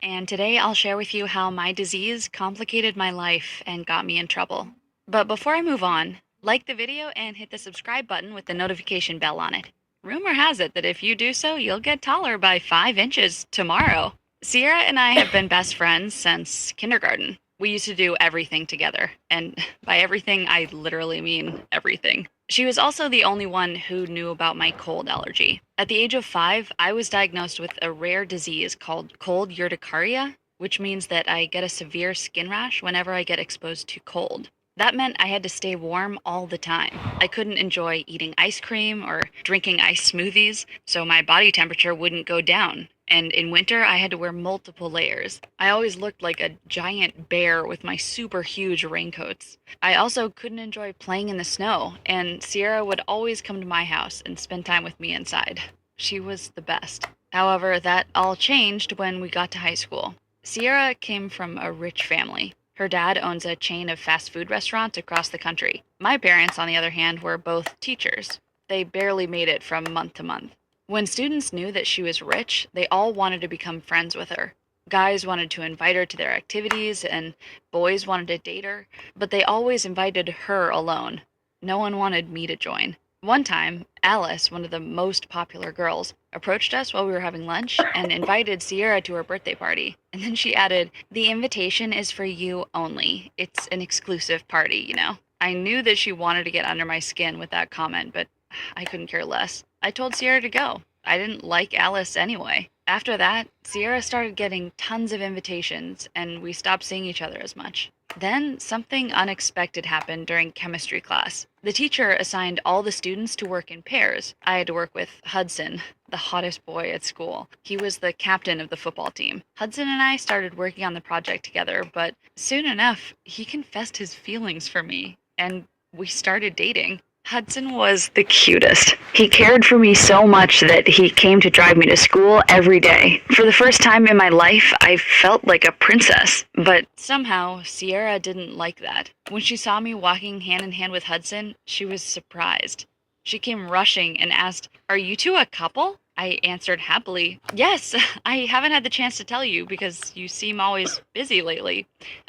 and today I'll share with you how my disease complicated my life and got me in trouble. But before I move on, like the video and hit the subscribe button with the notification bell on it. Rumor has it that if you do so, you'll get taller by 5 inches tomorrow. Sierra and I have been best friends since kindergarten. We used to do everything together, and by everything, I literally mean everything. She was also the only one who knew about my cold allergy. At the age of 5, I was diagnosed with a rare disease called cold urticaria, which means that I get a severe skin rash whenever I get exposed to cold. That meant I had to stay warm all the time. I couldn't enjoy eating ice cream or drinking ice smoothies, so my body temperature wouldn't go down. And in winter, I had to wear multiple layers. I always looked like a giant bear with my super huge raincoats. I also couldn't enjoy playing in the snow, and Sierra would always come to my house and spend time with me inside. She was the best. However, that all changed when we got to high school. Sierra came from a rich family. Her dad owns a chain of fast food restaurants across the country. My parents, on the other hand, were both teachers. They barely made it from month to month. When students knew that she was rich, they all wanted to become friends with her. Guys wanted to invite her to their activities, and boys wanted to date her, but they always invited her alone. No one wanted me to join. One time, Alice, one of the most popular girls, approached us while we were having lunch and invited Sierra to her birthday party. And then she added, "The invitation is for you only. It's an exclusive party, you know." I knew that she wanted to get under my skin with that comment, but I couldn't care less. I told Sierra to go. I didn't like Alice anyway. After that, Sierra started getting tons of invitations, and we stopped seeing each other as much. Then something unexpected happened during chemistry class. The teacher assigned all the students to work in pairs. I had to work with Hudson, the hottest boy at school. He was the captain of the football team. Hudson and I started working on the project together, but soon enough, he confessed his feelings for me, and we started dating. Hudson was the cutest. He cared for me so much that he came to drive me to school every day. For the first time in my life, I felt like a princess. But somehow, Sierra didn't like that. When she saw me walking hand in hand with Hudson, she was surprised. She came rushing and asked, "Are you two a couple?" I answered happily, "Yes, I haven't had the chance to tell you because you seem always busy lately.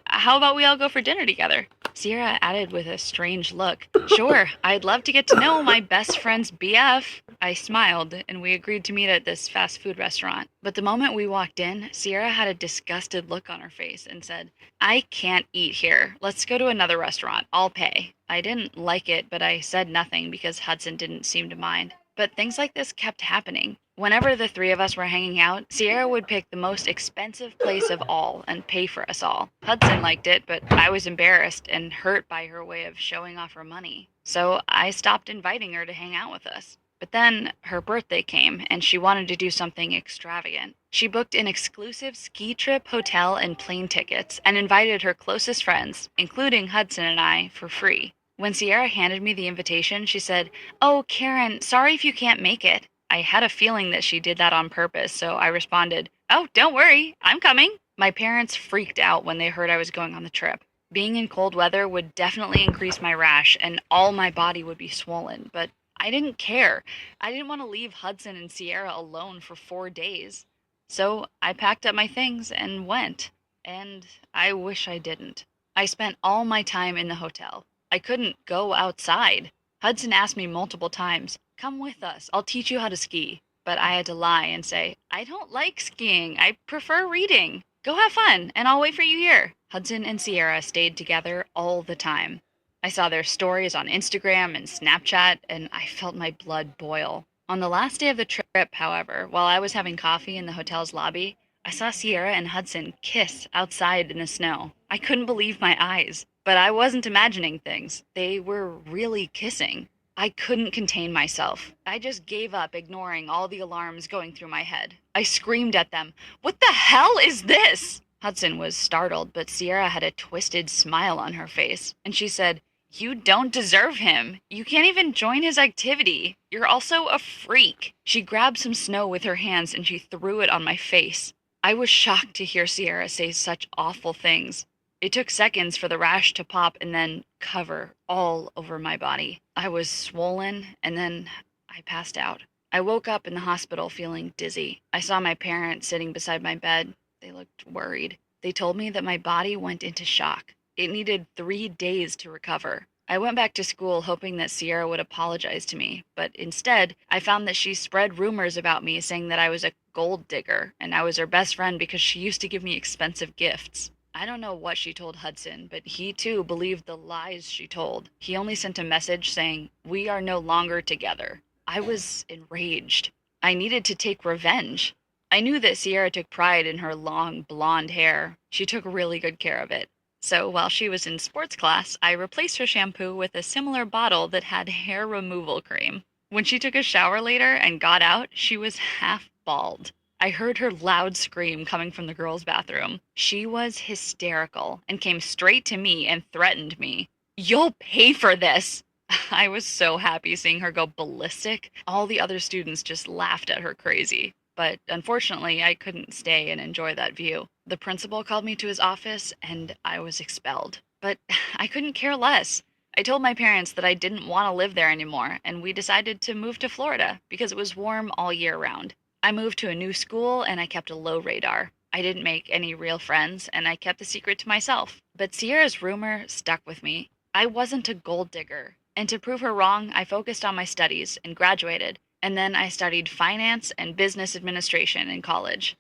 How about we all go for dinner together?" Sierra added with a strange look, "Sure, I'd love to get to know my best friend's BF." I smiled, and we agreed to meet at this fast food restaurant. But the moment we walked in, Sierra had a disgusted look on her face and said, "I can't eat here. Let's go to another restaurant. I'll pay." I didn't like it, but I said nothing because Hudson didn't seem to mind. But things like this kept happening. Whenever the three of us were hanging out, Sierra would pick the most expensive place of all and pay for us all. Hudson liked it, but I was embarrassed and hurt by her way of showing off her money. So I stopped inviting her to hang out with us. But then her birthday came, and she wanted to do something extravagant. She booked an exclusive ski trip, hotel, and plane tickets, and invited her closest friends, including Hudson and I, for free. When Sierra handed me the invitation, she said, "Oh, Karen, sorry if you can't make it." I had a feeling that she did that on purpose, so I responded, "Oh, don't worry, I'm coming." My parents freaked out when they heard I was going on the trip. Being in cold weather would definitely increase my rash, and all my body would be swollen, but I didn't care. I didn't want to leave Hudson and Sierra alone for 4 days. So I packed up my things and went. And I wish I didn't. I spent all my time in the hotel. I couldn't go outside. Hudson asked me multiple times, "Come with us, I'll teach you how to ski." But I had to lie and say, "I don't like skiing, I prefer reading. Go have fun, and I'll wait for you here." Hudson and Sierra stayed together all the time. I saw their stories on Instagram and Snapchat, and I felt my blood boil. On the last day of the trip, however, while I was having coffee in the hotel's lobby, I saw Sierra and Hudson kiss outside in the snow. I couldn't believe my eyes, but I wasn't imagining things. They were really kissing. I couldn't contain myself. I just gave up, ignoring all the alarms going through my head. I screamed at them, "What the hell is this?" Hudson was startled, but Sierra had a twisted smile on her face, and she said, "You don't deserve him. You can't even join his activity. You're also a freak." She grabbed some snow with her hands and she threw it on my face. I was shocked to hear Sierra say such awful things. It took seconds for the rash to pop and then cover all over my body. I was swollen, and then I passed out. I woke up in the hospital feeling dizzy. I saw my parents sitting beside my bed. They looked worried. They told me that my body went into shock. It needed 3 days to recover. I went back to school hoping that Sierra would apologize to me, but instead, I found that she spread rumors about me saying that I was a gold digger and I was her best friend because she used to give me expensive gifts. I don't know what she told Hudson, but he too believed the lies she told. He only sent a message saying, "We are no longer together." I was enraged. I needed to take revenge. I knew that Sierra took pride in her long blonde hair. She took really good care of it. So while she was in sports class, I replaced her shampoo with a similar bottle that had hair removal cream. When she took a shower later and got out, she was half bald. I heard her loud scream coming from the girls' bathroom. She was hysterical and came straight to me and threatened me. "You'll pay for this!" I was so happy seeing her go ballistic. All the other students just laughed at her crazy. But unfortunately, I couldn't stay and enjoy that view. The principal called me to his office and I was expelled. But I couldn't care less. I told my parents that I didn't want to live there anymore, and we decided to move to Florida because it was warm all year round. I moved to a new school and I kept a low radar. I didn't make any real friends and I kept the secret to myself. But Sierra's rumor stuck with me. I wasn't a gold digger. And to prove her wrong, I focused on my studies and graduated. And then I studied finance and business administration in college.